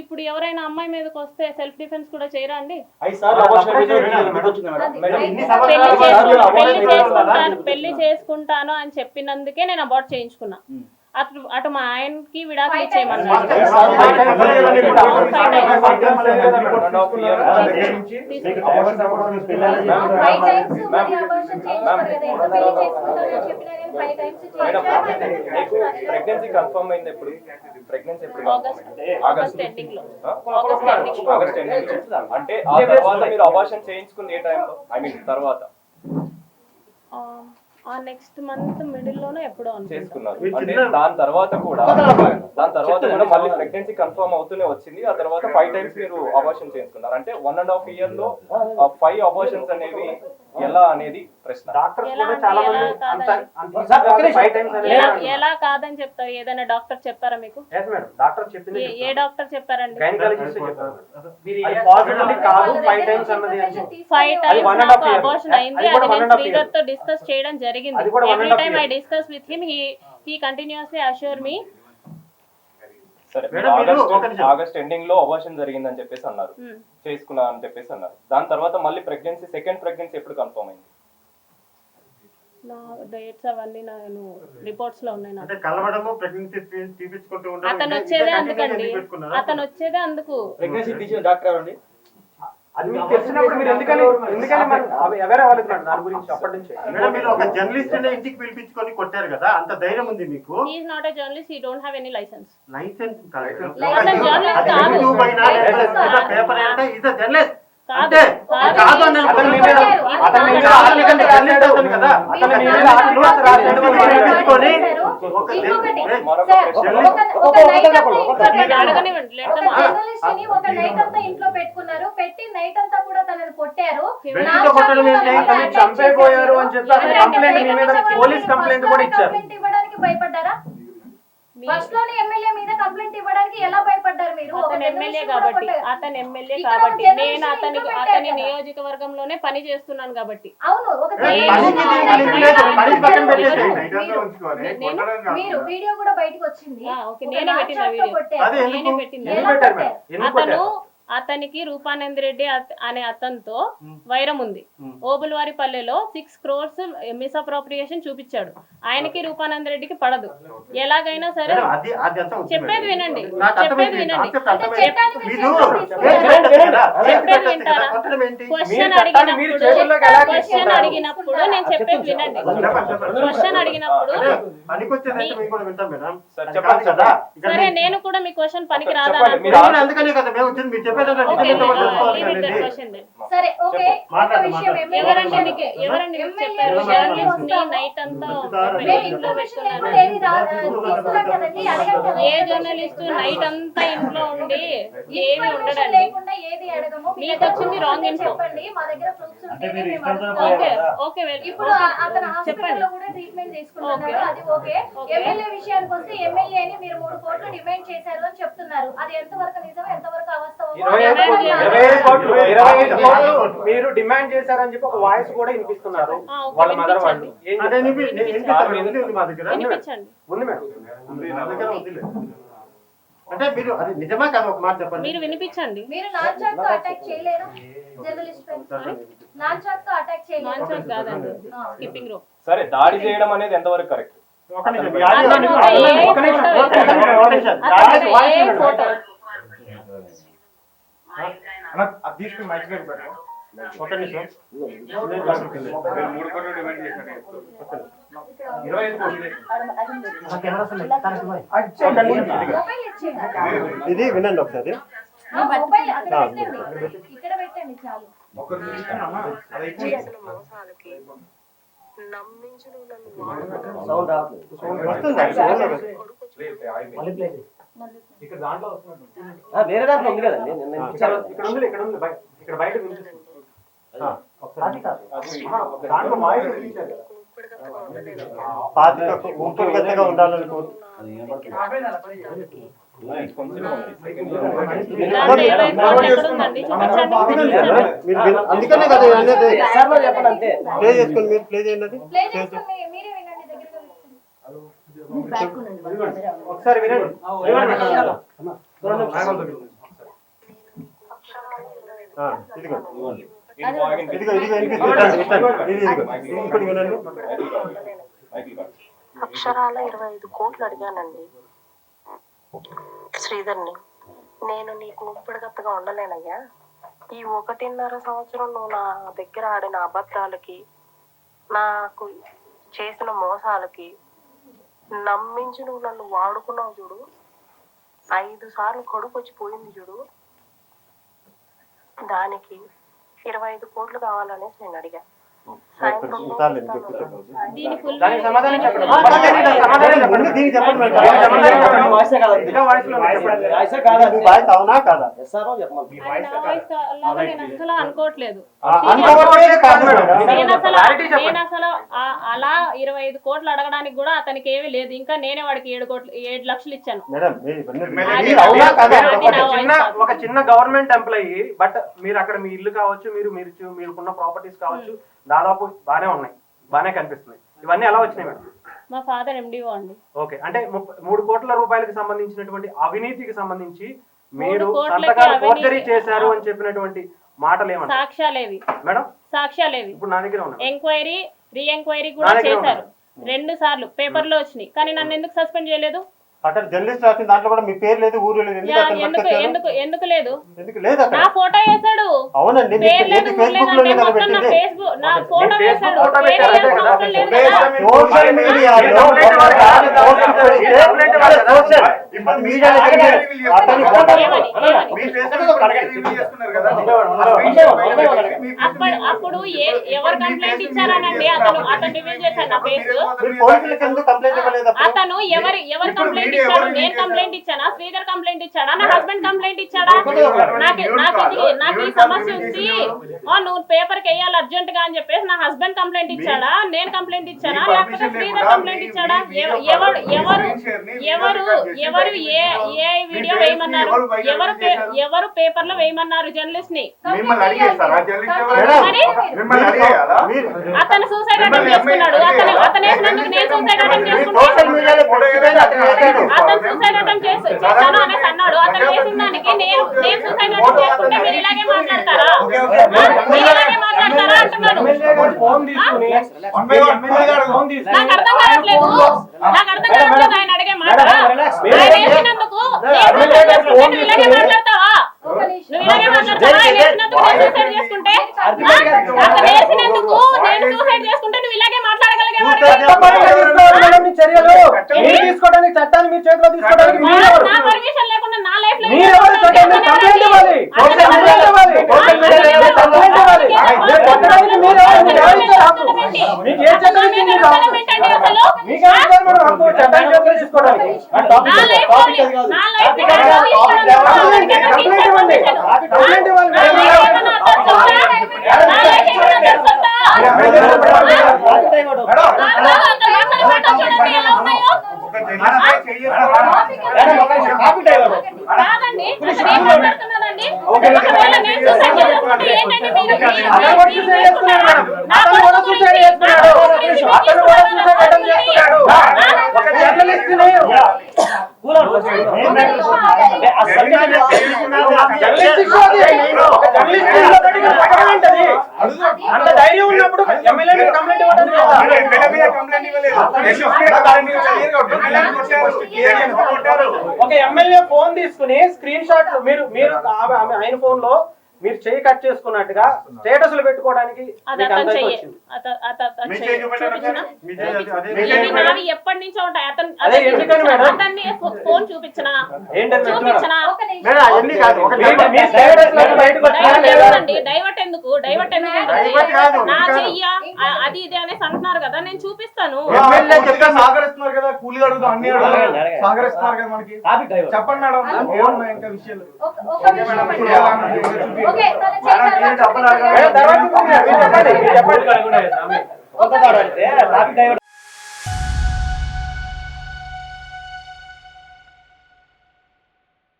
ఇప్పుడు ఎవరైనా అమ్మాయి మీదకి వస్తే సెల్ఫ్ డిఫెన్స్ కూడా చేయరా అండి? పెళ్లి చేసుకుంటాను అని చెప్పినందుకే నేను అబార్ట్ చేయించుకున్నా. అటు మా ఆయనకి విడాకులు ఇచ్చేయమన్నాడు. ప్రెగ్నెన్సీ కన్ఫర్మ్ అయింది ఎప్పుడు? ప్రెగ్నెన్సీ ఎప్పుడు? ఆగస్ట్ ఎండింగ్ లో. అంటే ఆ తర్వాత మీరు అబార్షన్ చేయించుకుంది ఏ టైంలో? ఐ మీన్ తర్వాత నెక్స్ట్ మంత్ మిడిల్ లోనే ఎప్పుడో చేసుకున్నారు. అంటే దాని తర్వాత కూడా మళ్ళీ ప్రెగ్నెన్సీ కన్ఫర్మ్ అవుతూనే వచ్చింది. ఆ తర్వాత 5 times మీరు అబార్షన్ చేసుకున్నారు. అంటే 1.5 year లో 5 abortions అనేవి ఎలా అనేది ప్రశ్న. ఎలా కాదని చెప్తారు? ఏదైనా డాక్టర్ చెప్పారా మీకు? ఏ డాక్టర్ చెప్పారండి? 5 times నాకు అబార్షన్ అయింది. అది నేను శ్రీధర్ తో డిస్కస్ చేయడం జరిగింది. Every time I discuss with him, he continuously assure me. August ending లో అబార్షన్ జరిగిందని చెప్పేసి అన్నారు, చేసుకున్నా అని చెప్పేసి అన్నారు. దాని తర్వాత మళ్ళీ ప్రెగ్నెన్సీ, సెకండ్ ప్రెగ్నెన్సీ ఎప్పుడు కన్ఫర్మ్ అయింది? డేట్స్ అవన్నీ నేను రిపోర్ట్స్ లో ఉన్నాయి. అతను వచ్చేదే అందుకు ప్రెగ్నెన్సీ తీసిన డాక్టర్ అండి. అది మీకు తెలిసినప్పుడు మీరు ఎందుకని ఎవరే వాళ్ళకి దాని గురించి అప్పటి నుంచి మీరు ఒక జర్నలిస్ట్ ని ఇంటికి పిలిపించుకొని కొట్టారు కదా, అంత ధైర్యం ఉంది మీకు? He is not a journalist, he don't have any licence. Licence అతను జర్నలిస్ట్ కాదు. యూట్యూబ్ అయినా లేదా పేపర్ అయినా ఇస్ ఎ జర్నలిస్ట్. అంటే కాదు అని అతని మీద ఆర్టికల్ జర్నలిస్ట్ అవుతుంది కదా, అతని మీద ఆర్టికల్స్ రాసేది పిలిపించుకొని ఒక ఇంట్లో పెట్టుకున్నారు, పెట్టి నైట్ అంతా కూడా తనని కొట్టారు, చంపేపోయారు అని చెప్పి అతని కంప్లైంట్ మీ మీద పోలీస్ కంప్లైంట్ కూడా ఇచ్చారు. ఇవ్వడానికి భయపడ్డారా? ఫస్ట్ లోనే ఎమ్మెల్యే మీద కంప్లైంట్ ఇవ్వడానికి ఎలా భయపడ్డారు మీరు? అతను ఎమ్మెల్యే కాబట్టి నేను అతని నియోజకవర్గంలోనే పని చేస్తున్నాను కాబట్టి. అవును, మీరు వీడియో కూడా బయటకు వచ్చింది. అతనికి రూపానంద్ రెడ్డి అనే అతనితో వైరం ఉంది. ఓబుల్వారిపల్లెలో 6 crores మిస్అప్రోప్రియేషన్ చూపించాడు. ఆయనకి రూపానంద్ రెడ్డికి పడదు. ఎలాగైనా సరే చెప్పేది వినండి, క్వశ్చన్ అడిగినప్పుడు నేను చెప్పేది వినండి. క్వశ్చన్ అడిగినప్పుడు సరే నేను కూడా మీ క్వశ్చన్ పనికి రాదా? సరే ఓకే, ఎవరండి చెప్పారు జర్నలిస్ట్ ని నైట్ అంతా ఏ జర్నలిస్ట్ నైట్ అంతా ఇంట్లో ఉండి ఏమి ఉండడండి? మీకు వచ్చింది రాంగ్ ఇన్ఫో. ఇప్పుడు అతను హాస్పిటల్లో కూడా ట్రీట్మెంట్ తీసుకుంటున్నారు, అది ఓకే. ఎమ్మెల్యే విషయానికి వస్తే ఎమ్మెల్యేని మీరు 3 కోట్లు డిమాండ్ చేశారు అని చెప్తున్నారు. అది ఎంతవరకు నిజం, ఎంతవరకు అవాస్తవం? 25 కోట్లు మీరు డిమాండ్ చేశారని చెప్పి ఒక వాయిస్ కూడా వినిపిస్తున్నారు వాళ్ళ మదర్ వాళ్ళు. ఉంది మేడం, నా దగ్గర ఉంది. అంటే మీరు అది నిజమా కాదు ఒక మాట చెప్పండి. మీరు వినిపించండి. మీరు నాన్చాట్ తో అటాక్ చేయలేరు జర్నలిస్ట్ పై? నాన్చాట్ తో అటాక్ చేయలేరు? నాన్చాట్ కాదండి, స్కిప్పింగ్ రోప్. సరే, దాడి చేయడం అనేది ఎంతవరకు కరెక్ట్? ఒక నిమిషం ఇది వినండి ఒకసారి. ఇక్కడ పెట్టండి చాలు. వేరే దాంట్లో ఉంది కదండి, ఇక్కడ బయట దాంట్లో వాయిస్ ఉండాలనుకో. అందుకనే కదా చెప్పండి. ప్లే చేసుకోండి, మీరు ప్లే చేయండి. ఒకసారి వినండి. ఇదిగో ఇది బాగా ఇదిగో ఇదిగో ఇంకోటి వినండి. అక్షరాల 25 కోట్లు అడిగానండి శ్రీధర్ని. నేను నీకు ఉంపడిగత్తగా ఉండలేనయ్యా. ఈ 1.5 సంవత్సరం నువ్వు నా దగ్గర ఆడిన అబద్ధాలకి, నాకు చేసిన మోసాలకి నమ్మించి నువ్వు నన్ను వాడుకున్నావు చూడు. 5 సార్లు కడుపు వచ్చి పోయింది చూడు. దానికి 25 కోట్లు కావాలనేసి నేను అడిగా. సాయంత్రం దీని ఫుల్ దానికి సమాధానం చెప్పండి. ముందు దీనికి చెప్పండి మేడం. ఇంకా వాయిస్లో చెప్పండి. ఇది వాయిస్ అవునా కాదా? అది నా వాయిస్ లాగా నేను అసలు అనుకోవట్లేదు. అనుకోవట్లేదు కాదు మేడం. నేను అసలు అలా 25 కోట్లు అడగడానికి కూడా అతనికి ఏమీ లేదు. ఇంకా నేనే వాడికి 7 లక్షలు ఇచ్చాను. మేడం అది అవునా కాదా? ఒక చిన్న గవర్నమెంట్ ఎంప్లాయీ, బట్ మీరు అక్కడ మీ ఇల్లు కావచ్చు, మీరుకున్న ప్రాపర్టీస్ కావచ్చు, దాదాపు బానే ఉన్నాయి, బానే కనిపిస్తున్నాయి. ఇవన్నీ ఎలా వచ్చినాయి మేడం? మా ఫాదర్ ఎండిఓ అండి. ఓకే, అంటే 3 కోట్ల రూపాయలకి సంబంధించినటువంటి అవినీతికి సంబంధించి మీరు 3 కోట్లకి సంతకాలు అవినీతి ఫోర్జరీ చేశారు అని చెప్పినటువంటి మాటలు ఏమంటారు సాక్ష్యాలేవి మేడం? సాక్ష్యాలేవి ఇప్పుడు నా దగ్గర ఉన్నాయి. ఎంక్వైరీ రీ ఎంక్వైరీ కూడా చేశారు. 2 సార్లు పేపర్ లో వచ్చినాయి. కానీ నన్ను ఎందుకు సస్పెండ్ చేయలేదు? అక్కడ జర్నలిస్ట్ రాసిన దాంట్లో కూడా మీ పేరు లేదు, ఊరు లేదు. ఎందుకు అతను పట్టుకొచ్చారు? ఎందుకు లేదు? ఎందుకు లేదు అక్కడ? నా ఫోటో వేసాడు. అవునండి, పేరు లేదు, ఊరు ఫేస్బుక్ లేదంటే లోనే కదా మొత్తం నా పెట్టింది. ఫేస్బుక్ నా ఫోటో వేసాడు. ఫోటో పేరు పెట్టారు, వేయాల్సిన అదే అవసరం లేదు కదా. కదా. సోషల్ మీడియాలో సోషల్ మీడియాలో అతని ఫోటో అప్పుడు ఎవరు కంప్లైంట్ ఇచ్చారనండి? అతను రివీల్ చేశాడు నా ఫేస్. పోలీసులకు ఎందుకు కంప్లైంట్ ఇవ్వలేదు? అతను ఎవరు కంప్లైంట్ ఇచ్చాడు? నేను కంప్లైంట్ ఇచ్చానా? శ్రీధర్ కంప్లైంట్ ఇచ్చాడా? నా హస్బెండ్ కంప్లైంట్ ఇచ్చాడా? నాకు ఈ సమస్య ఉంది, నువ్వు పేపర్ కి వేయాలి అర్జెంట్ గా అని చెప్పేసి నా హస్బెండ్ కంప్లైంట్ ఇచ్చాడా? నేను కంప్లైంట్ ఇచ్చానా? లేకపోతే శ్రీధర్ కంప్లైంట్ ఇచ్చాడా? ఎవరు ఏ వీడియో వేయమన్నారు? ఎవరు పేపర్ లో వేయమన్నారు జర్నలిస్ట్ ని? అతను సూసైడ్ అటెంప్ట్ చేసుకున్నాడు. అతను వేసినందుకు నేను సూసైడ్ అటెంప్ట్ చేసుకున్నాను. అతను సూసైడ్ అటెంప్ట్ చేశాను అనేసి అన్నాడు. అతను వేసిన దానికి నేను సూసైడ్ అటెంప్ట్ చేసుకుంటే మీరు ఇలాగే మాట్లాడతారా? మీరు ఇలాగే మాట్లాడతారా అంటున్నాను. నాకు అర్థం కావట్లేదు. ఆయన అడిగే మాట. ఆయన వేసినందుకు నువ్వు ఇలాగే మాట్లాడతావా? నువ్వు ఇలాగే మాట్లాడతావా? ఆయన వేసినందుకు నేను సూసైడ్ చేసుకుంటే, అతను వేసినందుకు నేను సూసైడ్ చేసుకుంటే నువ్వు ఇలాగే మాట్లాడగలిగేవాడు? చర్యలు తీసుకోవడానికి చట్టాన్ని మీ చేతిలో తీసుకోవడానికి నా పర్మిషన్ లేకుండా నా లైఫ్ లో కాదండి. ఏం మాట్లాడుతున్నారండి? ఒకవేళ నేను సూసైడ్ చేసుకుంటే ఏంటండి మీరు? అంత ధైర్యం ఉన్నప్పుడు ఎమ్మెల్యే కంప్లైంట్ ఇవ్వడానికి ఒక ఎమ్మెల్యే ఫోన్ తీసుకుని స్క్రీన్ షాట్ మీరు ఆయన ఫోన్ లో మీరు చేయి కట్ చేసుకున్నట్టుగా స్టేటస్లు పెట్టుకోవడానికి ఎప్పటి నుంచో ఉంటాయి. అదే ఎందుకని మేడం? అతన్ని ఫోన్ చూపించనా? డైవర్ట్ ఎందుకు? నా చెయ్య అది ఇది అనేసి అంటున్నారు కదా, నేను చూపిస్తాను. సాగరిస్తున్నారు కదా, కూలి అడుగుతాం, అన్ని సాగరిస్తున్నారు కదా మనకి. చెప్పండి మేడం, ఇంకా విషయాలు ఓకే